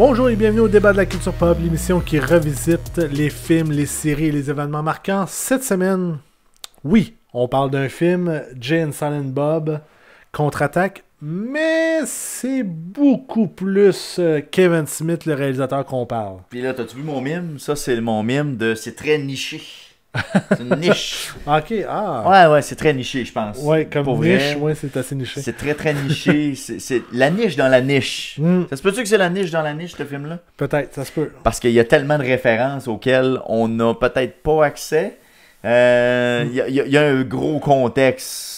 Bonjour et bienvenue au débat de la culture pop, l'émission qui revisite les films, les séries et les événements marquants. Cette semaine, oui, on parle d'un film, Jay and Silent Bob, Contre-attaque, mais c'est beaucoup plus Kevin Smith, le réalisateur, qu'on parle. Puis là, t'as-tu vu mon mime? Ça, c'est mon mime de... C'est très niché. C'est une niche. Ok, ah. Ouais, c'est très niché, je pense. Ouais, comme pour niche, vrai, ouais, c'est assez niché. c'est très niché. C'est la niche dans la niche. Ça se peut-tu que c'est la niche dans la niche, ce film-là? Peut-être, ça se peut. Parce qu'il y a tellement de références auxquelles on n'a peut-être pas accès. Il y a un gros contexte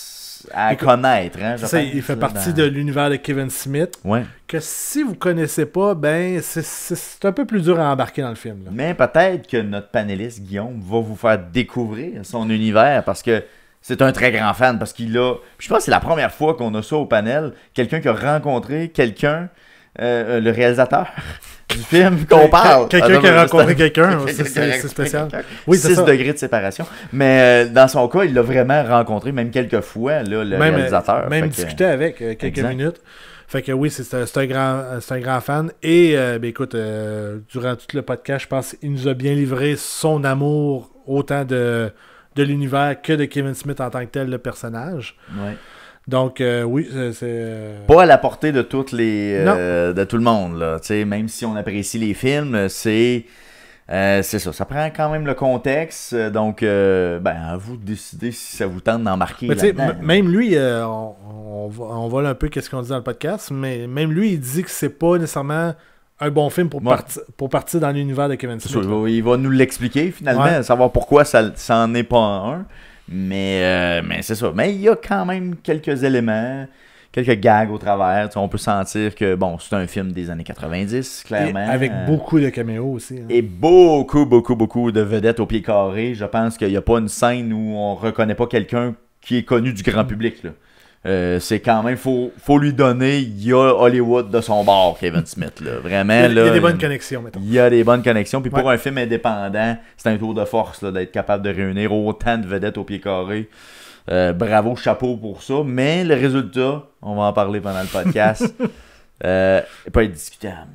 à connaître. Hein, ça, il fait partie de l'univers de Kevin Smith. Ouais. Que si vous connaissez pas, ben c'est un peu plus dur à embarquer dans le film. Là. Mais peut-être que notre panéliste Guillaume va vous faire découvrir son univers parce que c'est un très grand fan. Parce qu'il a. Je pense que c'est la première fois qu'on a ça au panel. Quelqu'un qui a rencontré quelqu'un, le réalisateur du film qu'on parle. Quelqu'un qui a rencontré quelqu'un, c'est spécial. Oui, 6 degrés de séparation. Mais dans son cas, il l'a vraiment rencontré, même quelques fois, là, le réalisateur. Même discuté avec quelques minutes. Fait que oui, c'est un grand fan. Et ben écoute, durant tout le podcast, je pense qu'il nous a bien livré son amour autant de l'univers que de Kevin Smith en tant que tel, le personnage. Ouais. Donc oui, c'est... Pas à la portée de toutes les de tout le monde, là. T'sais, même si on apprécie les films, c'est ça. Ça prend quand même le contexte. Donc, à vous de décider si ça vous tente d'embarquer là-dedans. Même lui, on vole un peu qu'est-ce qu'on dit dans le podcast, mais même lui, il dit que c'est pas nécessairement un bon film pour partir dans l'univers de Kevin Smith. Il va nous l'expliquer finalement, savoir pourquoi ça n'en est pas un. Mais c'est ça. Mais il y a quand même quelques éléments, quelques gags au travers. On peut sentir que c'est un film des années 90, clairement. Et avec beaucoup de caméos aussi. Hein. Et beaucoup de vedettes au pied carré. Je pense qu'il n'y a pas une scène où on reconnaît pas quelqu'un qui est connu du grand public, là. C'est quand même, faut lui donner, il y a Hollywood de son bord, Kevin Smith, là. Vraiment, il y a des bonnes connexions, mettons. Il y a des bonnes connexions, puis pour un film indépendant, c'est un tour de force, là, d'être capable de réunir autant de vedettes au pied carré. Bravo, chapeau pour ça, mais le résultat, on va en parler pendant le podcast, n'est pas indiscutable.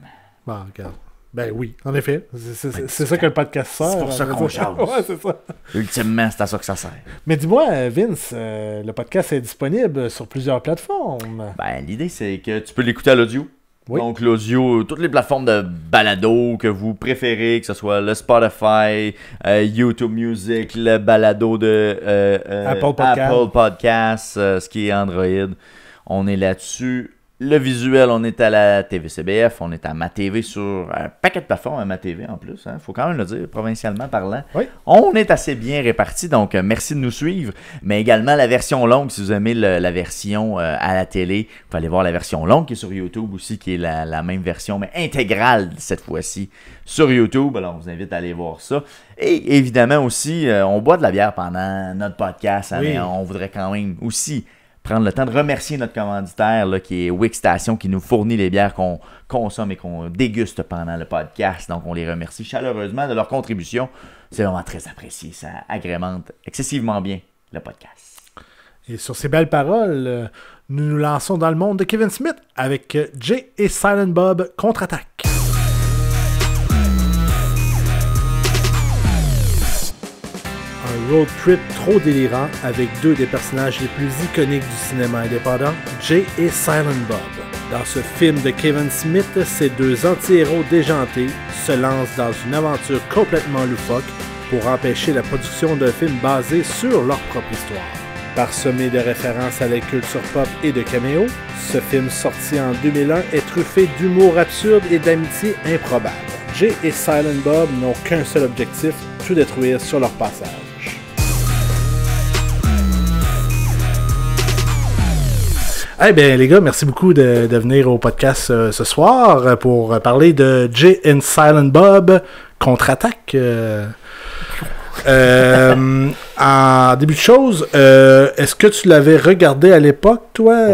Bon, regarde. Ben oui, en effet. C'est ça que le podcast sert. C'est pour ça qu'on change. Ouais, c'est ça. Ultimement, c'est à ça que ça sert. Mais dis-moi, Vince, le podcast est disponible sur plusieurs plateformes. L'idée, c'est que tu peux l'écouter à l'audio. Oui. Donc, l'audio, toutes les plateformes de balado que vous préférez, que ce soit le Spotify, YouTube Music, le balado de Apple Podcasts, ce qui est Android. On est là-dessus. Le visuel, on est à la TVCBF, on est à MaTV sur un paquet de plateformes à MaTV en plus. Hein, faut quand même le dire, provincialement parlant. Oui. On est assez bien répartis, donc merci de nous suivre. Mais également la version longue, si vous aimez la version à la télé, vous pouvez aller voir la version longue qui est sur YouTube aussi, qui est la même version, mais intégrale cette fois-ci sur YouTube. Alors, on vous invite à aller voir ça. Et évidemment aussi, on boit de la bière pendant notre podcast, hein, mais on voudrait quand même aussi prendre le temps de remercier notre commanditaire là, qui est Wick Station, qui nous fournit les bières qu'on consomme et qu'on déguste pendant le podcast. Donc, on les remercie chaleureusement de leur contribution. C'est vraiment très apprécié. Ça agrémente excessivement bien le podcast. Et sur ces belles paroles, nous nous lançons dans le monde de Kevin Smith avec Jay et Silent Bob Contre-attaque. Un road trip trop délirant avec deux des personnages les plus iconiques du cinéma indépendant, Jay et Silent Bob. Dans ce film de Kevin Smith, ces deux anti-héros déjantés se lancent dans une aventure complètement loufoque pour empêcher la production d'un film basé sur leur propre histoire. Parsemé de références à la culture pop et de caméos, ce film sorti en 2001 est truffé d'humour absurde et d'amitié improbable. Jay et Silent Bob n'ont qu'un seul objectif, tout détruire sur leur passage. Eh bien, les gars, merci beaucoup de venir au podcast ce soir pour parler de Jay and Silent Bob Contre-attaque. En début de choses, est-ce que tu l'avais regardé à l'époque, toi?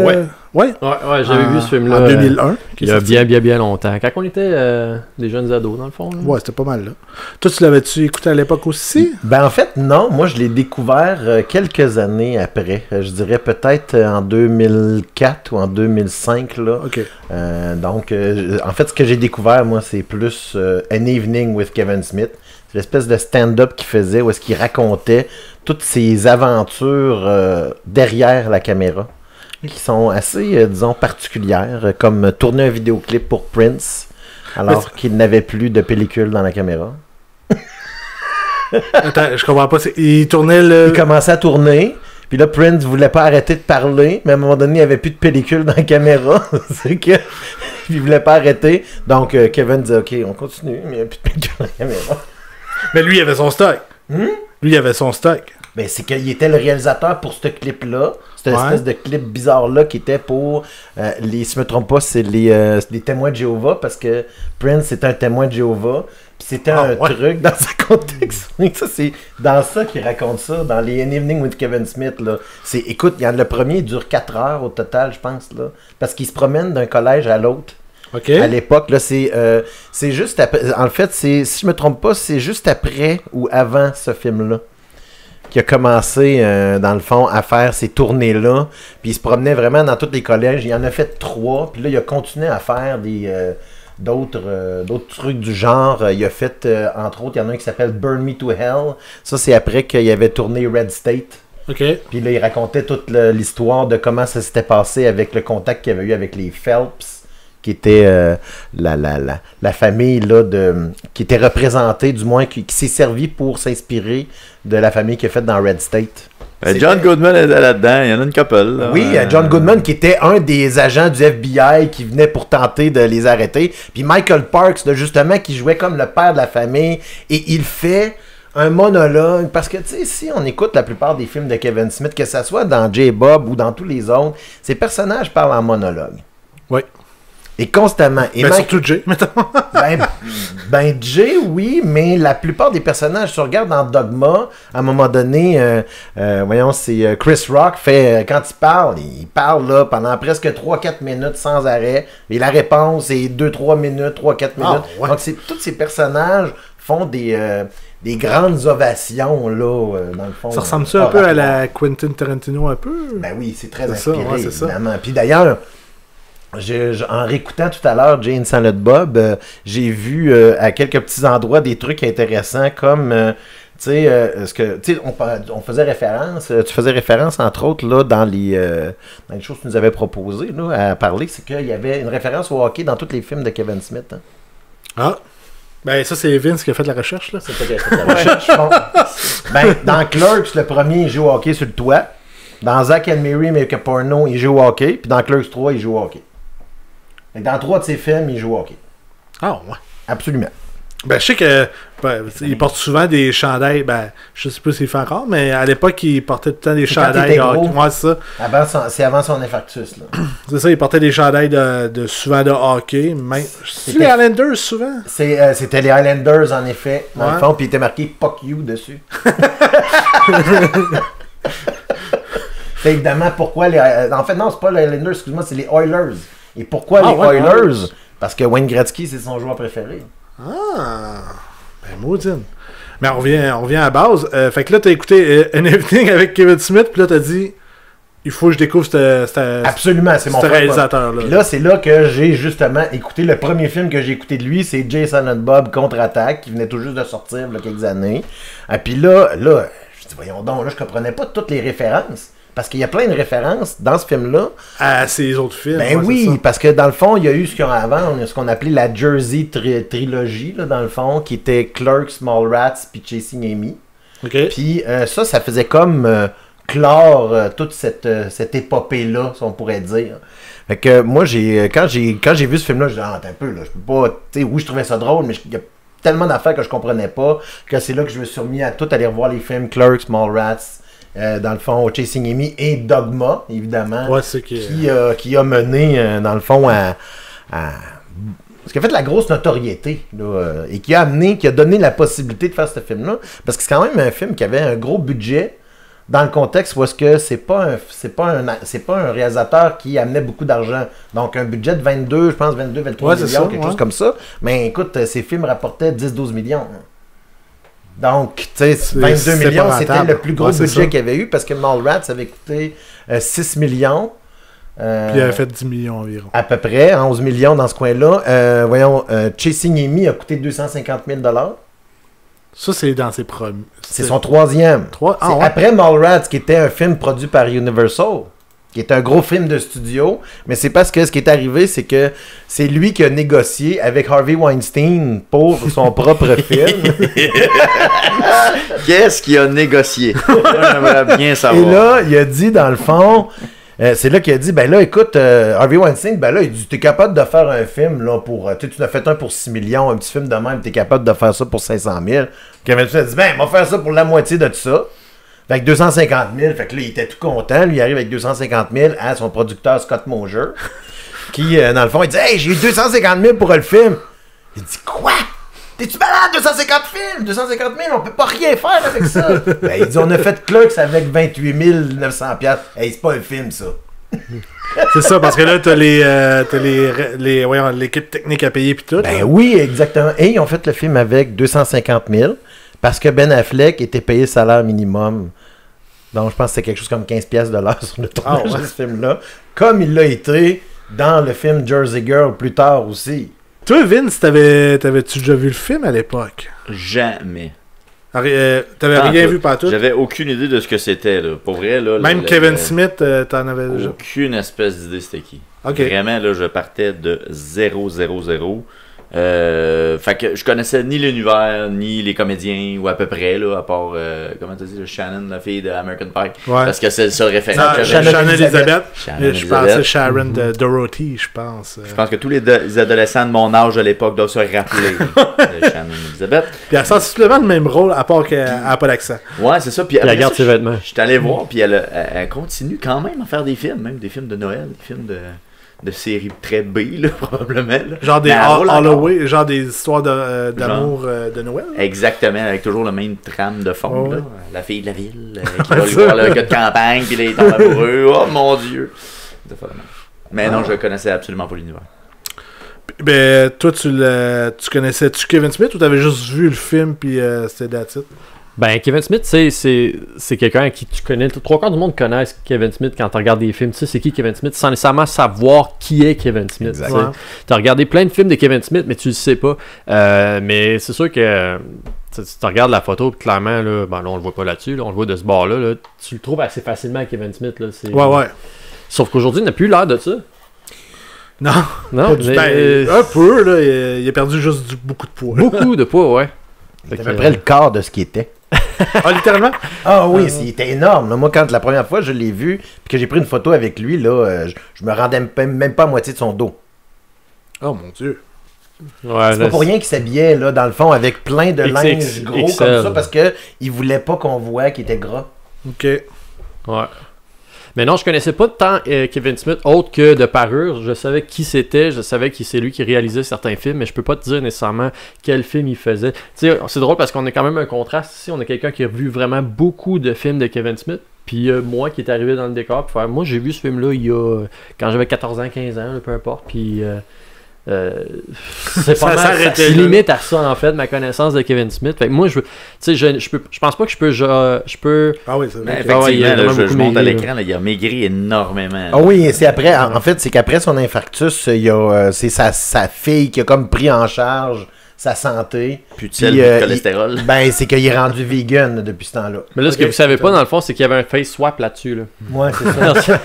Ouais. Ouais, j'avais vu ce film-là. En 2001. Il y a bien longtemps. Quand on était des jeunes ados, dans le fond. Là. Ouais, c'était pas mal, là. Toi, tu l'avais-tu écouté à l'époque aussi? Ben, en fait, non. Moi, je l'ai découvert quelques années après. Je dirais peut-être en 2004 ou en 2005, là. OK. Donc, en fait, ce que j'ai découvert, moi, c'est plus An Evening with Kevin Smith. C'est l'espèce de stand-up qu'il faisait où est-ce qu'il racontait toutes ses aventures derrière la caméra, qui sont assez, disons, particulières, comme tourner un vidéoclip pour Prince, alors qu'il n'avait plus de pellicule dans la caméra. Attends, je comprends pas. Il tournait le... Il commençait à tourner, puis là, Prince voulait pas arrêter de parler, mais à un moment donné, il n'y avait plus de pellicule dans la caméra. C'est que... il voulait pas arrêter. Donc, Kevin disait, OK, on continue, mais il n'y a plus de pellicule dans la caméra. Mais lui, il avait son stock. Lui, il avait son stock. Ben, c'est qu'il était le réalisateur pour ce clip-là. Cette espèce de clip bizarre-là qui était pour si je me trompe pas, c'est les témoins de Jéhovah, parce que Prince c'était un témoin de Jéhovah. Puis c'était un truc dans ce contexte. Ça, c'est dans ça qu'il raconte ça, dans les An Evening with Kevin Smith. Là. Écoute, le premier dure 4 heures au total, je pense, là. Parce qu'il se promène d'un collège à l'autre. Okay. À l'époque, là, c'est juste après. En fait, si je me trompe pas, c'est juste après ou avant ce film-là qui a commencé, dans le fond, à faire ces tournées-là. Puis il se promenait vraiment dans tous les collèges. Il en a fait 3. Puis là, il a continué à faire d'autres trucs du genre. Il a fait, entre autres, il y en a un qui s'appelle Burn Me to Hell. Ça, c'est après qu'il avait tourné Red State. OK. Puis là, il racontait toute l'histoire de comment ça s'était passé avec le contact qu'il avait eu avec les Phelps, qui était la famille là, qui était représentée, du moins, qui s'est servi pour s'inspirer de la famille qui a fait dans Red State. John Goodman était là-dedans, il y en a une couple. Là. Oui, John Goodman qui était un des agents du FBI qui venait pour tenter de les arrêter. Puis Michael Parks, là, justement, qui jouait comme le père de la famille. Et il fait un monologue. Parce que, tu sais, si on écoute la plupart des films de Kevin Smith, que ce soit dans J-Bob ou dans tous les autres, ces personnages parlent en monologue. Oui. Et constamment. Et surtout Jay, mettons. Jay, oui, mais la plupart des personnages, si tu regardes dans Dogma, à un moment donné, voyons, c'est Chris Rock quand il parle là, pendant presque 3-4 minutes sans arrêt, et la réponse est 2-3 minutes, 3-4 minutes. Ouais. Donc, tous ces personnages font des grandes ovations, là, dans le fond. Ça ressemble-tu un peu à la Quentin Tarantino, un peu? Ben oui, c'est très c'est inspiré, ça, c'est évidemment. Puis d'ailleurs, en réécoutant tout à l'heure Jay and Silent Bob, j'ai vu à quelques petits endroits des trucs intéressants comme tu sais on faisait référence, tu faisais référence entre autres là dans les choses que tu nous avais proposées là, à parler, c'est qu'il y avait une référence au hockey dans tous les films de Kevin Smith. Hein. Ah, ben ça c'est Vince qui a fait la recherche là. C'est toi qui as fait la recherche. Bon. Ben, dans Clerks, le premier il joue au hockey sur le toit. Dans Zack and Mary Make a Porno, il joue au hockey. Puis dans Clerks 3, il joue au hockey. Dans 3 de ses films, il joue au hockey. Ah, ouais. Absolument. Ben, je sais que il porte souvent des chandails. Ben, je sais pas s'il fait encore, mais à l'époque, il portait tout le temps des chandails. Moi, c'est ça. C'est avant son infarctus. Là. C'est ça, il portait des chandails souvent de hockey. C'est les Highlanders, souvent? C'était les Highlanders, en effet, dans le fond, puis il était marqué « Fuck you » dessus. C'est évidemment pourquoi les... En fait, non, c'est pas les Highlanders, excuse-moi, c'est les Oilers. Et pourquoi les Oilers? Parce que Wayne Gretzky, c'est son joueur préféré. Ah! Ben, maudine. Mais on revient à la base. Fait que là, t'as écouté An Evening avec Kevin Smith, puis là, t'as dit, il faut que je découvre Absolument, c'est mon réalisateur-là. Puis là, c'est là que j'ai justement écouté, le premier film que j'ai écouté de lui, c'est Jay Silent Bob Contre-Attaque, qui venait tout juste de sortir il y a quelques années. Et puis là, je dis, voyons donc, là, je comprenais pas toutes les références. Parce qu'il y a plein de références dans ce film-là. À ces autres films. Ben oui, parce que dans le fond, il y a eu ce qu'on appelait la Jersey Trilogy, là, dans le fond, qui était Clerks, Mallrats, puis Chasing Amy. OK. Puis ça faisait comme clore toute cette épopée-là, si on pourrait dire. Fait que moi, quand j'ai vu ce film-là, je dis, attends un peu, là, je peux pas... Tu sais, oui, je trouvais ça drôle, mais il y a tellement d'affaires que je comprenais pas, que c'est là que je me suis remis à tout aller revoir les films Clerks, Mallrats, dans le fond, Chasing Amy et Dogma, évidemment, qui a mené, dans le fond, à ce qui a fait la grosse notoriété, là, et qui a donné la possibilité de faire ce film-là, parce que c'est quand même un film qui avait un gros budget, dans le contexte où est-ce que c'est pas un réalisateur qui amenait beaucoup d'argent. Donc, un budget de 22 23 millions, quelque chose comme ça. Mais écoute, ses films rapportaient 10-12 millions. Donc, tu sais, 22 millions, c'était le plus gros budget qu'il y avait eu parce que Mallrats avait coûté 6 millions. Puis il avait fait 10 millions environ. À peu près, 11 millions dans ce coin-là. Chasing Amy a coûté 250 000 $. Ça, c'est dans ses premiers. C'est son troisième. Après Mallrats, qui était un film produit par Universal, qui est un gros film de studio, mais c'est parce que ce qui est arrivé, c'est que c'est lui qui a négocié avec Harvey Weinstein pour son propre film. Qu'est-ce qu'il a négocié? J'aimerais bien savoir. Et là, il a dit, dans le fond, c'est là qu'il a dit, ben là, écoute, Harvey Weinstein, ben là, il dit, t'es capable de faire un film, là, pour, tu en as fait un pour 6 millions, un petit film de même, t'es capable de faire ça pour 500 000. Kevin Smith a dit, ben, on va faire ça pour la moitié de tout ça. Fait que 250 000, fait que là, il était tout content. Lui, il arrive avec 250 000 à son producteur Scott Mosier, qui, dans le fond, il dit, hey, j'ai eu 250 000 pour le film. Il dit, quoi? T'es-tu malade, 250 films? 250 000, on peut pas rien faire avec ça. Ben, il dit, on a fait Clerks avec 28 900 $. Hey, c'est pas un film, ça. C'est ça, parce que là, t'as l'équipe technique à payer pis tout. Ben oui, exactement. Et ils ont fait le film avec 250 000 parce que Ben Affleck était payé le salaire minimum. Donc, je pense que c'était quelque chose comme 15$ sur le tournage de ce film-là. Comme il l'a été dans le film Jersey Girl plus tard aussi. Toi, Vince, t'avais-tu déjà vu le film à l'époque? Jamais. T'avais rien vu partout? J'avais aucune idée de ce que c'était, là. Pour vrai, là. Même Kevin Smith, t'en avais déjà? Aucune espèce d'idée c'était qui. Okay. Vraiment, là, je partais de 0. Fait que je connaissais ni l'univers, ni les comédiens, ou à peu près, là, à part, comment tu dis, Shannon, la fille de American Pie. Ouais. Parce que c'est le seul référent. Shannon Elizabeth. Je pensais Sharon de Dorothy, je pense. Je pense que tous les adolescents de mon âge à l'époque doivent se rappeler de Shannon Elizabeth. Puis elle sent simplement le même rôle, à part qu'elle n'a pas d'accent. Ouais, c'est ça. Puis elle garde ses vêtements. J'étais allé voir, puis elle continue quand même à faire des films, même des films de Noël, des films de série très B, là, probablement. Là. Genre des Halloween, genre des histoires d'amour de Noël. Là. Exactement, avec toujours le même trame de fond. Là. La fille de la ville qui va lui voir le gars de campagne, puis là, il tombe amoureux. Oh mon Dieu! Mais non, je connaissais absolument pas l'univers. Ben, toi, tu connaissais-tu Kevin Smith ou t'avais juste vu le film, puis c'était that's it? Ben, Kevin Smith, c'est quelqu'un à qui tu connais. 3/4 du monde connaissent Kevin Smith quand tu regardes des films. Tu sais, c'est qui Kevin Smith sans nécessairement savoir qui est Kevin Smith. Tu as regardé plein de films de Kevin Smith, mais tu le sais pas. Mais c'est sûr que tu regardes la photo, puis clairement, là, ben, là, on le voit pas là-dessus. Là, on le voit de ce bord-là. Là, tu le trouves assez facilement, Kevin Smith. Là, ouais. Sauf qu'aujourd'hui, il n'a plus l'air de ça. Non. Un peu, là. Il a perdu juste beaucoup de poids. Beaucoup de poids, ouais. C'est à peu près le quart de ce qu'il était. Ah, littéralement? Ah oui, il était énorme. Là. Moi, quand la première fois je l'ai vu, puis que j'ai pris une photo avec lui, là, je me rendais même pas à moitié de son dos. Oh mon Dieu. Ouais, c'est pas pour rien qu'il s'habillait, là, dans le fond, avec plein de linge gros comme ça, parce qu'il voulait pas qu'on voit qu'il était gras. OK. Ouais. Mais non, je connaissais pas tant Kevin Smith, autre que de parure. Je savais qui c'était, je savais que c'est lui qui réalisait certains films, mais je peux pas te dire nécessairement quel film il faisait. Tu sais, c'est drôle parce qu'on a quand même un contraste ici. On a quelqu'un qui a vu vraiment beaucoup de films de Kevin Smith, puis moi qui est arrivé dans le décor pour faire. Moi, j'ai vu ce film-là quand j'avais 14 ans, 15 ans, là, peu importe, puis... c'est pas mal, ça limite à ça en fait ma connaissance de Kevin Smith. Fait que moi je pense pas que je peux ah oui, c'est vrai. Effectivement, je monte à l'écran là, il a maigri énormément. Ah oui, c'est après en fait c'est qu'après son infarctus, c'est sa fille qui a comme pris en charge sa santé. Plus de sel, de cholestérol. C'est qu'il est rendu vegan depuis ce temps-là. Mais là, ce que vous savez pas, dans le fond, c'est qu'il y avait un face swap là-dessus. Là. Ouais, c'est ça.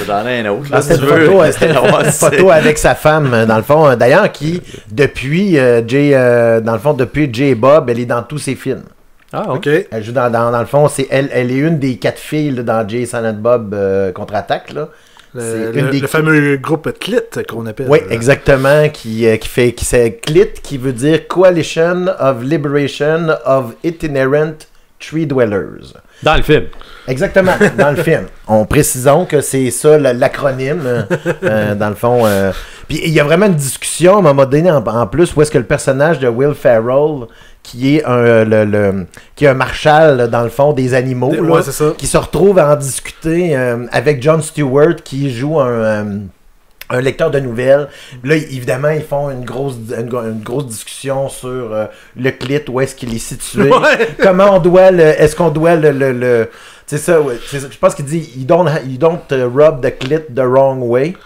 J'en ai un autre. C'était une photo avec sa femme, dans le fond. D'ailleurs, qui, depuis depuis Jay et Bob, elle est dans tous ses films. Ah, ok. Elle joue dans le fond, elle est une des 4 filles là, dans Jay et Silent Bob contre-attaque, là. Le fameux groupe CLIT qu'on appelle. Oui, exactement, qui c'est CLIT qui veut dire Coalition of Liberation of Itinerant Tree Dwellers. Dans le film. Exactement, dans le film. Précisons que c'est ça l'acronyme, dans le fond. Puis il y a vraiment une discussion à un moment donné en plus où est-ce que le personnage de Will Ferrell, qui est qui est un marshal dans le fond des animaux, là, c'est ça. qui se retrouve à en discuter avec Jon Stewart qui joue un lecteur de nouvelles. Là, évidemment, ils font une grosse discussion sur le clit, où est-ce qu'il est situé, comment on doit est-ce qu'on doit c'est ça, ouais, je pense qu'il dit you don't rub the clit the wrong way.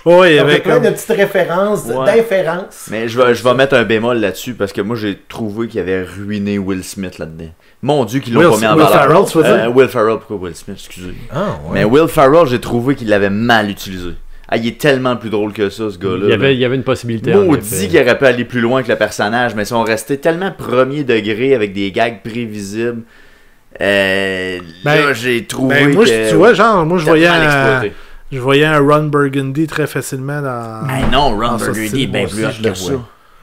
Oui, avec plein de petites références, d'inférences. Mais je vais mettre un bémol là-dessus parce que moi j'ai trouvé qu'il avait ruiné Will Smith là-dedans. Mon Dieu qu'ils l'ont pas mis en valeur. Will Ferrell, pourquoi Will Smith, excusez. Mais Will Ferrell, j'ai trouvé qu'il l'avait mal utilisé. Il est tellement plus drôle que ça, ce gars-là. Il y avait une possibilité. Maudit qu'il aurait pu aller plus loin que le personnage, mais ils sont restés tellement premier degré avec des gags prévisibles. Là, j'ai trouvé moi, que... tu vois, genre, moi, je voyais un Ron Burgundy très facilement dans... non, Ron Burgundy est bien plus hot que ça.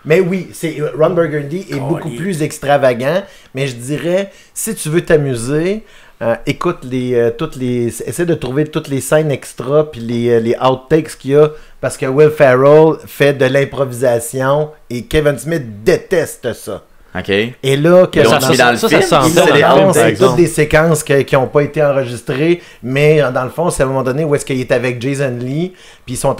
Mais oui, Ron Burgundy est beaucoup plus extravagant, mais je dirais, si tu veux t'amuser... écoute essaie de trouver toutes les scènes extra puis les outtakes qu'il y a parce que Will Ferrell fait de l'improvisation et Kevin Smith déteste ça. OK. Et là, que c'est toutes des séquences qui n'ont pas été enregistrées, mais dans le fond, c'est à un moment donné où est-ce qu'il est avec Jason Lee, puis ils sont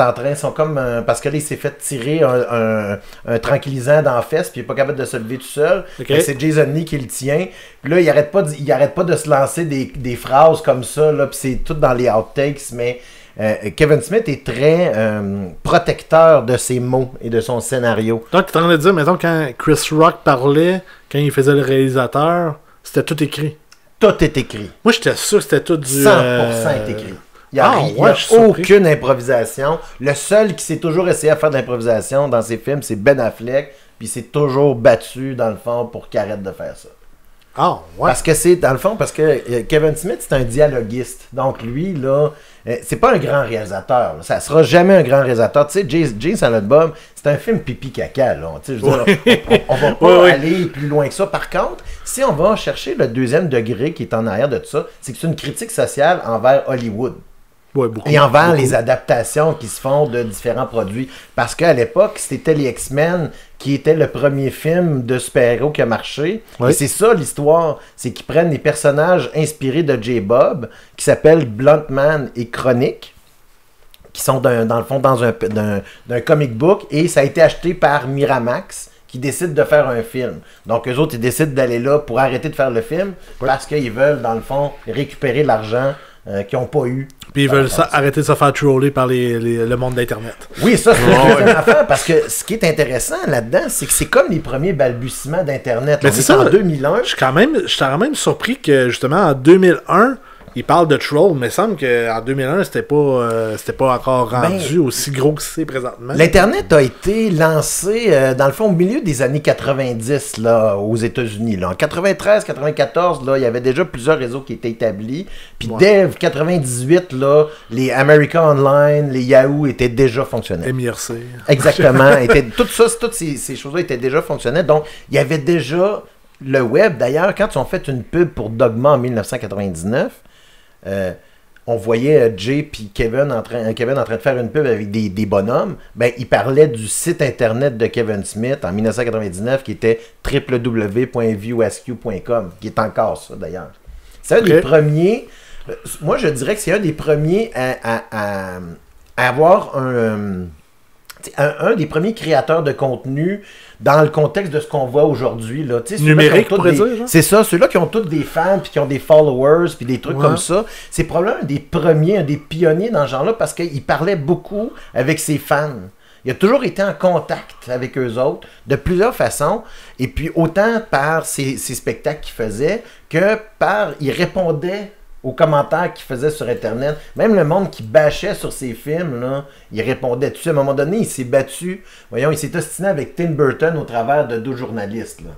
comme parce que là, il s'est fait tirer un tranquillisant dans la fesse, puis il est pas capable de se lever tout seul. Okay. C'est Jason Lee qui le tient. Puis là, il arrête pas de se lancer des phrases comme ça, là, puis c'est tout dans les outtakes, mais Kevin Smith est très protecteur de ses mots et de son scénario. Donc, tu es en train de dire, mettons, quand Chris Rock parlait, quand il faisait le réalisateur, c'était tout écrit. Tout est écrit. Moi, j'étais sûr que c'était tout du... 100% est écrit. Il n'y a aucune improvisation. Le seul qui s'est toujours essayé à faire de l'improvisation dans ses films, c'est Ben Affleck, puis il s'est toujours battu, dans le fond, pour qu'il arrête de faire ça. Parce que dans le fond, parce que Kevin Smith, c'est un dialoguiste. Donc, lui, là... c'est pas un grand réalisateur. Là. Ça sera jamais un grand réalisateur. Tu sais, Jay Silent Bob, c'est un film pipi-caca. On va pas aller plus loin que ça. Par contre, si on va chercher le deuxième degré qui est en arrière de tout ça, c'est que c'est une critique sociale envers Hollywood. Et envers les adaptations qui se font de différents produits. Parce qu'à l'époque, c'était les X-Men qui était le premier film de super-héros qui a marché. Et c'est ça l'histoire. C'est qu'ils prennent des personnages inspirés de J-Bob, qui s'appellent Bluntman et Chronic, qui sont dans le fond d'un comic book. Et ça a été acheté par Miramax, qui décide de faire un film. Donc, eux autres, ils décident d'aller là pour arrêter de faire le film, parce qu'ils veulent, dans le fond, récupérer l'argent qu'ils n'ont pas eu. Puis ils veulent arrêter de se faire troller par le monde d'Internet. Oui, ça, c'est une affaire, parce que ce qui est intéressant là-dedans, c'est que c'est comme les premiers balbutiements d'Internet. Mais c'est ça, en 2001. Je suis quand même surpris que, justement, en 2001, ils parlent de troll, mais il semble qu'en 2001, c'était pas encore rendu aussi gros que c'est présentement. L'Internet a été lancé, dans le fond, au milieu des années 90, là, aux États-Unis. Là. En 93, 94, là, il y avait déjà plusieurs réseaux qui étaient établis. Puis dès 98, là, les America Online, les Yahoo étaient déjà fonctionnels. MIRC. Exactement. Toutes ces choses-là étaient déjà fonctionnelles. Donc, il y avait déjà le web. D'ailleurs, quand ils ont fait une pub pour Dogma en 1999, on voyait Jay et Kevin en train de faire une pub avec des bonhommes. Ben, ils parlaient du site internet de Kevin Smith en 1999 qui était www.viewasq.com, qui est encore ça d'ailleurs. C'est un des premiers. Moi, je dirais que c'est un des premiers à avoir un des premiers créateurs de contenu dans le contexte de ce qu'on voit aujourd'hui. Là. Numérique, pourrait dire. C'est ça, ceux-là qui ont tous des fans, puis qui ont des followers, puis des trucs comme ça. C'est probablement un des premiers, un des pionniers dans ce genre-là, parce qu'il parlait beaucoup avec ses fans. Il a toujours été en contact avec eux autres, de plusieurs façons, et puis autant par ses spectacles qu'il faisait, que par... Il répondait aux commentaires qu'il faisait sur Internet. Même le monde qui bâchait sur ses films, là, il répondait dessus. À un moment donné, il s'est battu. Voyons, il s'est ostiné avec Tim Burton au travers de 2 journalistes. Là.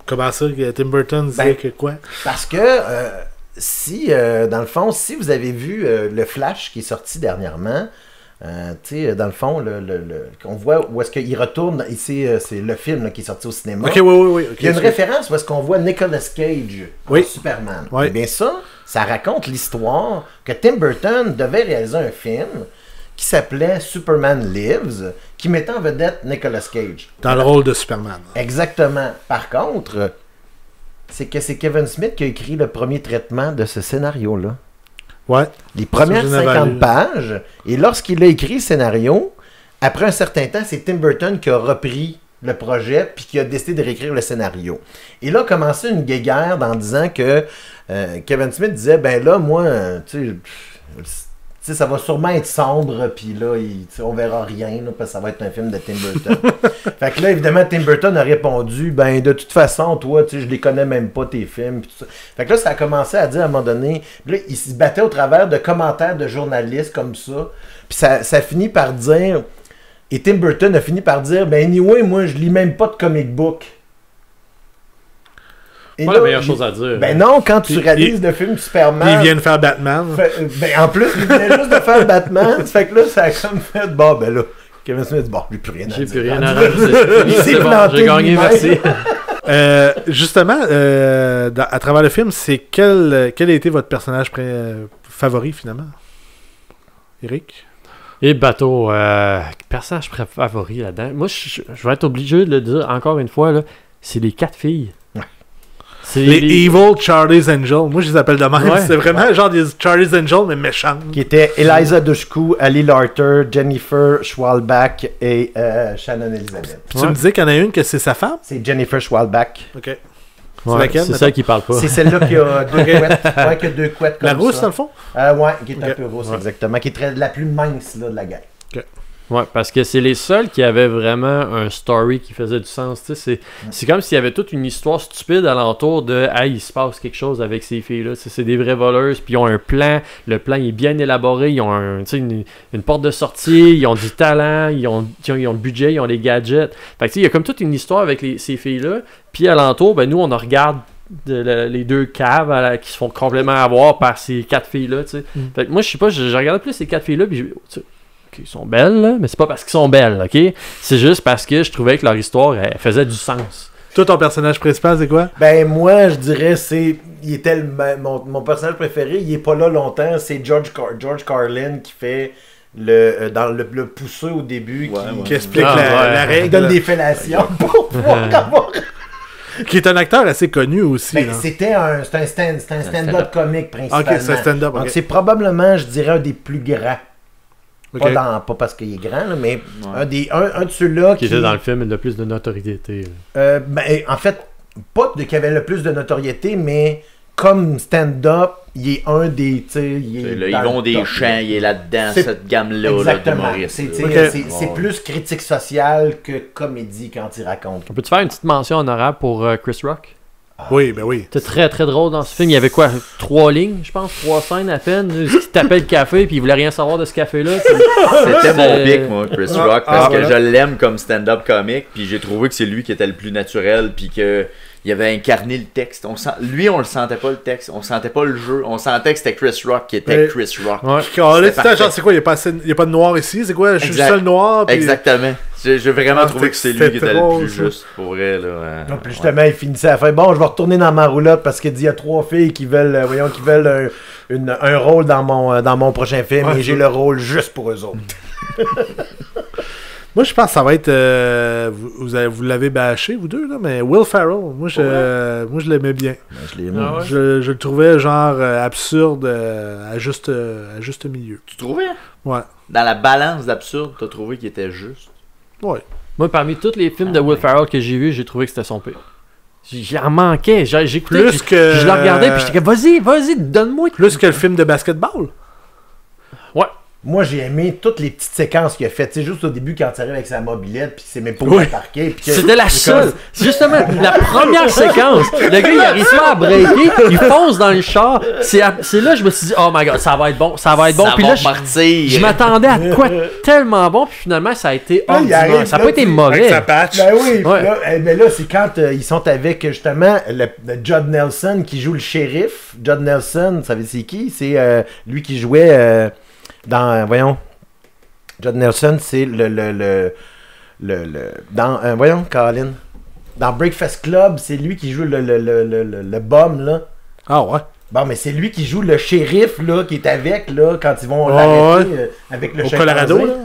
Comment ça, que Tim Burton disait que quoi? Parce que, dans le fond, si vous avez vu le Flash qui est sorti dernièrement, dans le fond, on voit où est-ce qu'il retourne, ici, c'est le film là, qui est sorti au cinéma. Oui. Il y a une référence où est-ce qu'on voit Nicolas Cage en Superman. Oui. Et bien ça raconte l'histoire que Tim Burton devait réaliser un film qui s'appelait Superman Lives, qui mettait en vedette Nicolas Cage. Dans le rôle de Superman. Exactement. Par contre, c'est que c'est Kevin Smith qui a écrit le premier traitement de ce scénario-là. Ouais. Les premières Ça, je n'avais 50 lu. pages. Et lorsqu'il a écrit le scénario, après un certain temps, c'est Tim Burton qui a repris le projet puis qui a décidé de réécrire le scénario. Et là a commencé une guéguerre en disant que Kevin Smith disait, ben là, moi, tu sais, ça va sûrement être sombre, puis là, on verra rien, là, parce que ça va être un film de Tim Burton. Fait que là, évidemment, Tim Burton a répondu, ben de toute façon, toi, tu sais, je les connais même pas, tes films, puis tout ça. Fait que là, ça a commencé à dire à un moment donné, là, il se battait au travers de commentaires de journalistes comme ça, puis ça finit par dire, et Tim Burton a fini par dire, ben anyway, moi, je lis même pas de comic book. Et Pas là, la meilleure chose à dire. ben non, quand tu Puis réalises le film Superman... Il vient de faire Batman. Ben, en plus, il venait juste de faire Batman. Fait que là, ça a comme fait, bon, ben là, Kevin Smith dit, bon, j'ai plus rien à dire. J'ai plus rien à rajouter. Il s'est C'est bon, planté j'ai gagné, lui-même. merci. Justement, à travers le film, c'est quel a été votre personnage favori, finalement? Eric? Et bateau, personnage favori là-dedans. Moi, je vais être obligé de le dire encore une fois, là, c'est les 4 filles. C'est Les Evil Charlie's Angels. Moi, je les appelle de même. Ouais. C'est vraiment genre des Charlie's Angels, mais méchants. Qui était Eliza Dushku, Ali Larter, Jennifer Schwalbach et Shannon Elizabeth. Puis tu me disais qu'il y en a une que c'est sa femme? C'est Jennifer Schwalbach. OK. Ouais, laquelle, c'est mettons? celle qui parle pas. C'est celle-là qui a deux couettes. Ouais, qui a deux couettes comme La rousse, ça. dans le fond? Ouais, qui est un Ok. peu rousse, Ouais. exactement. Qui est la plus mince là, de la gang. Ouais, parce que c'est les seuls qui avaient vraiment un story qui faisait du sens. Tu sais, c'est comme s'il y avait toute une histoire stupide alentour de « Hey, il se passe quelque chose avec ces filles-là. » Tu sais, c'est des vraies voleuses, puis ils ont un plan. Le plan il est bien élaboré. Ils ont tu sais, une porte de sortie. Ils ont du talent. Ils ont le budget. Ils ont les gadgets. Fait que tu sais, il y a comme toute une histoire avec ces filles-là. Puis alentour, ben nous, on en regarde les deux caves qui se font complètement avoir par ces 4 filles-là. Tu sais. Fait que moi, je sais pas, je regardais plus ces 4 filles-là, puis tu sais, ils sont belles, là, mais c'est pas parce qu'ils sont belles, ok? C'est juste parce que je trouvais que leur histoire elle faisait du sens. Toi, ton personnage principal, c'est quoi? Ben, moi, je dirais, il était mon personnage préféré, il est pas là longtemps, c'est George Carlin qui fait dans le pousseux au début, Qui explique Ah, la ouais. qui règle. donne des fellations pour pouvoir avoir... Qui est un acteur assez connu aussi. Ben, là. c'est un stand-up comique principalement. Ok, c'est un stand-up. Donc, ok. c'est probablement, je dirais, un des plus grands. Ok. Pas parce qu'il est grand, là, mais un de ceux-là Qui était dans le film le plus de notoriété. ben, en fait, pas qui avait le plus de notoriété, mais comme stand-up, il est un des... Le Yvon Deschamps, il est là-dedans, C'est- cette gamme-là là, Exactement. d'humoristes. C'est là. c'est plus critique sociale que comédie quand il raconte. On peut-tu faire une petite mention honorable pour Chris Rock? Oui, ben oui. C'était très très drôle dans ce film. Il y avait quoi? 3 lignes, je pense? 3 scènes à peine. Il tapait le café puis il voulait rien savoir de ce café-là. puis- C'était mon C'est- pic, moi, Chris Rock, parce que voilà. je l'aime comme stand-up comique, puis j'ai trouvé que c'est lui qui était le plus naturel, puis que il avait incarné le texte. Lui, on le sentait pas le texte, on sentait pas le jeu, on sentait que c'était Chris Rock qui était Ouais. Chris Rock. Ouais. Quand là, C'était tu sais, genre, parfait. c'est quoi? Il n'y a pas de noir ici? C'est quoi? Je suis Exact. le seul noir. Puis... Exactement. J'ai vraiment Ah, trouvé que c'est lui c'était qui était drôle, le plus ça. juste, pour vrai. Là, Donc, puis justement, il finissait à la fin. Bon, je vais retourner dans ma roulotte parce qu'il dit il y a 3 filles qui veulent, un rôle dans mon prochain film Ouais, et j'ai ça. le rôle juste pour eux autres. Moi, je pense que ça va être... vous l'avez bâché, vous deux, là, mais Will Ferrell, moi, je l'aimais bien. Je l'ai Ah ouais? Je le trouvais, genre, absurde à juste milieu. Tu trouvais? Ouais. Dans la balance d'absurde, t'as trouvé qu'il était juste. Ouais. Moi, parmi tous les films de Will Ferrell que j'ai vus, j'ai trouvé que c'était son pire. J'en manquais. J'écoutais. Plus puis que- Je le regardais puis j'étais comme, vas-y, donne-moi. Plus que le film de basketball. Ouais. Moi, j'ai aimé toutes les petites séquences qu'il a faites. C'est juste au début quand il arrive avec sa mobilette puis c'est même pas Oui. parqué. Puis que- C'était la seule. Justement, la première séquence. Le gars, il arrive pas à breaker. Il fonce dans le char. C'est là que je me suis dit, oh my god, ça va être bon. Ça va être bon. Ça Puis va là, je partir. m'attendais à de quoi tellement bon. Puis finalement, ça a été Là, il ordinaire. arrive, Ça n'a là, pas été tu- Avec mauvais. sa patch. Ben oui, puis Ouais. là, ben là, c'est quand ils sont avec justement le Judd Nelson qui joue le shérif. Judd Nelson, vous savez c'est qui? C'est lui qui jouait dans voyons. Judd Nelson, c'est dans voyons, Colin. Dans Breakfast Club, c'est lui qui joue le bum là. Ah ouais. Bon, mais c'est lui qui joue le shérif, là, qui est avec, là, quand ils vont l'arrêter avec le Au chimpanzé. Colorado, là.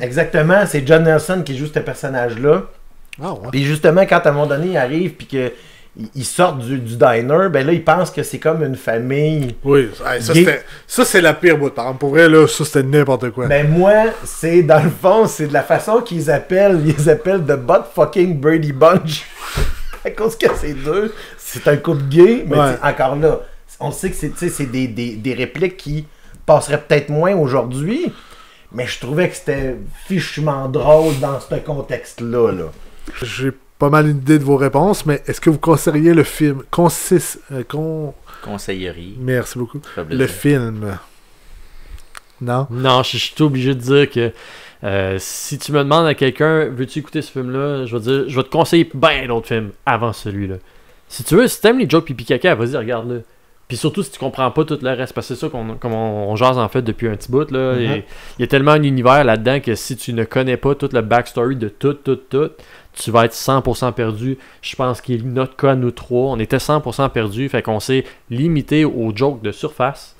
Exactement, c'est John Nelson qui joue ce personnage-là. Ah, ouais. Puis justement, quand à un moment donné, il arrive, puis qu'ils sortent du diner, ben là, ils pensent que c'est comme une famille. Oui, ça c'est la pire bout. Par exemple, pour vrai, là, ça c'était n'importe quoi. Ben moi, c'est dans le fond, c'est de la façon qu'ils appellent, ils appellent The Butt Fucking Brady Bunch. À cause que c'est deux, c'est un couple gay, mais encore là, on sait que c'est des répliques qui passeraient peut-être moins aujourd'hui, mais je trouvais que c'était fichement drôle dans ce contexte-là. Là. J'ai pas mal une idée de vos réponses, mais est-ce que vous conseilleriez le film Conseillerie. Merci beaucoup. Le film. Non? Non, je suis tout obligé de dire que si tu me demandes à quelqu'un, veux-tu écouter ce film-là, je vais te conseiller bien d'autres films avant celui-là. Si tu veux, si t'aimes les jokes pipi caca, vas-y, regarde-le. Puis surtout si tu comprends pas tout le reste, parce que c'est ça comme on jase en fait depuis un petit bout, là. Il y a tellement un univers là-dedans que si tu ne connais pas toute le backstory de tout, tu vas être 100% perdu. Je pense qu'il est notre cas, nous trois, on était 100% perdus, fait qu'on s'est limité aux jokes de surface.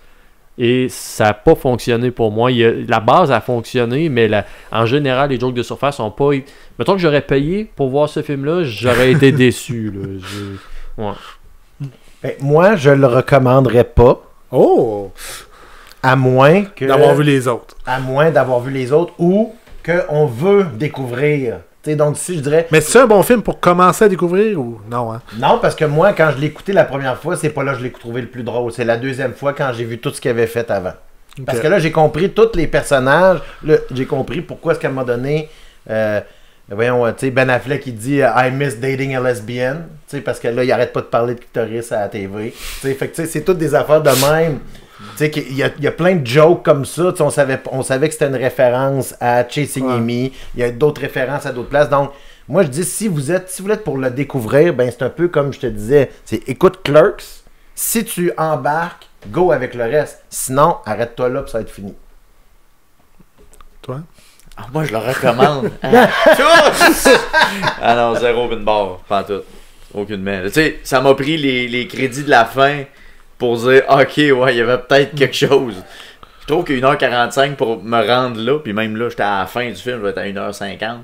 Et ça n'a pas fonctionné pour moi. La base a fonctionné, mais en général, les jokes de surface n'ont pas... Mettons que j'aurais payé pour voir ce film-là, j'aurais été déçu. Là. Ouais. Ben, moi, je le recommanderais pas. Oh! À moins que... D'avoir vu les autres. À moins d'avoir vu les autres ou qu'on veut découvrir. T'sais, donc si je dirais... Mais c'est un bon film pour commencer à découvrir ou non? Hein? Non, parce que moi, quand je l'ai écouté la première fois, c'est pas là que je l'ai trouvé le plus drôle. C'est la deuxième fois quand j'ai vu tout ce qu'il avait fait avant. Okay. Parce que là, j'ai compris tous les personnages. J'ai compris pourquoi est-ce qu'à un moment donné... voyons, tu sais, Ben Affleck, il dit I miss dating a lesbian. Tu sais, parce que là, il arrête pas de parler de clitoris à la TV. Tu sais, fait que tu sais, c'est toutes des affaires de même. Tu sais, il y a plein de jokes comme ça. On savait que c'était une référence à Chasing Amy. Il y a d'autres références à d'autres places. Donc, moi, je dis, si vous êtes pour le découvrir, ben c'est un peu comme je te disais. C'est écoute Clerks. Si tu embarques, go avec le reste. Sinon, arrête-toi là, puis ça va être fini. Toi? Ah, moi, je le recommande. Ah non, zéro bin bar, pas tout. Aucunement. Tu sais, ça m'a pris les crédits de la fin pour dire, ok, ouais, il y avait peut-être quelque chose. Je trouve que 1h45 pour me rendre là, puis même là, j'étais à la fin du film, je vais être à 1h50.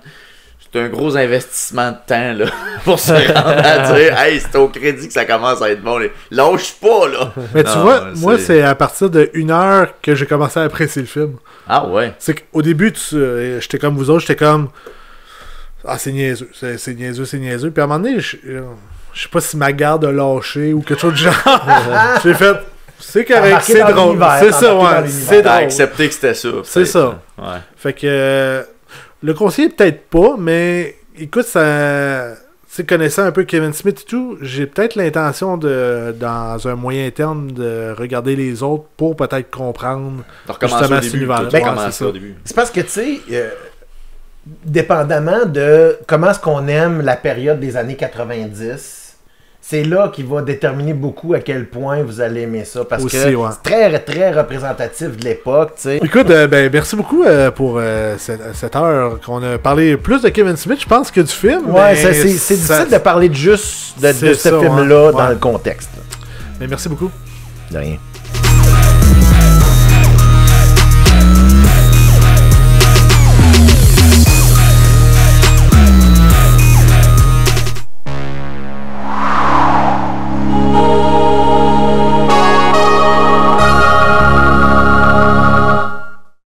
C'est un gros investissement de temps, là, pour se rendre à dire, hey, c'est au crédit que ça commence à être bon. Lâche pas, là. Mais tu vois, moi, c'est à partir de 1h que j'ai commencé à apprécier le film. Ah ouais? C'est qu'au début, j'étais comme vous autres, j'étais comme, ah, c'est niaiseux, c'est niaiseux. Puis à un moment donné, je sais pas si ma garde a lâché ou quelque chose du genre. J'ai fait, c'est correct, c'est drôle. C'est ça, ouais. C'est drôle. T'as accepté que c'était ça. C'est ça. Ouais. Fait que le conseiller, peut-être pas, mais écoute, ça. Tu sais, connaissant un peu Kevin Smith et tout, j'ai peut-être l'intention dans un moyen terme de regarder les autres pour peut-être comprendre justement cet univers-là. C'est parce que, tu sais, dépendamment de comment est-ce qu'on aime la période des années 90, c'est là qu'il va déterminer beaucoup à quel point vous allez aimer ça. Parce que c'est très, très représentatif de l'époque, tu sais. Écoute, merci beaucoup pour cette heure qu'on a parlé plus de Kevin Smith, je pense, que du film. Ouais, c'est difficile de parler juste de ce film-là dans le contexte. Mais merci beaucoup. De rien.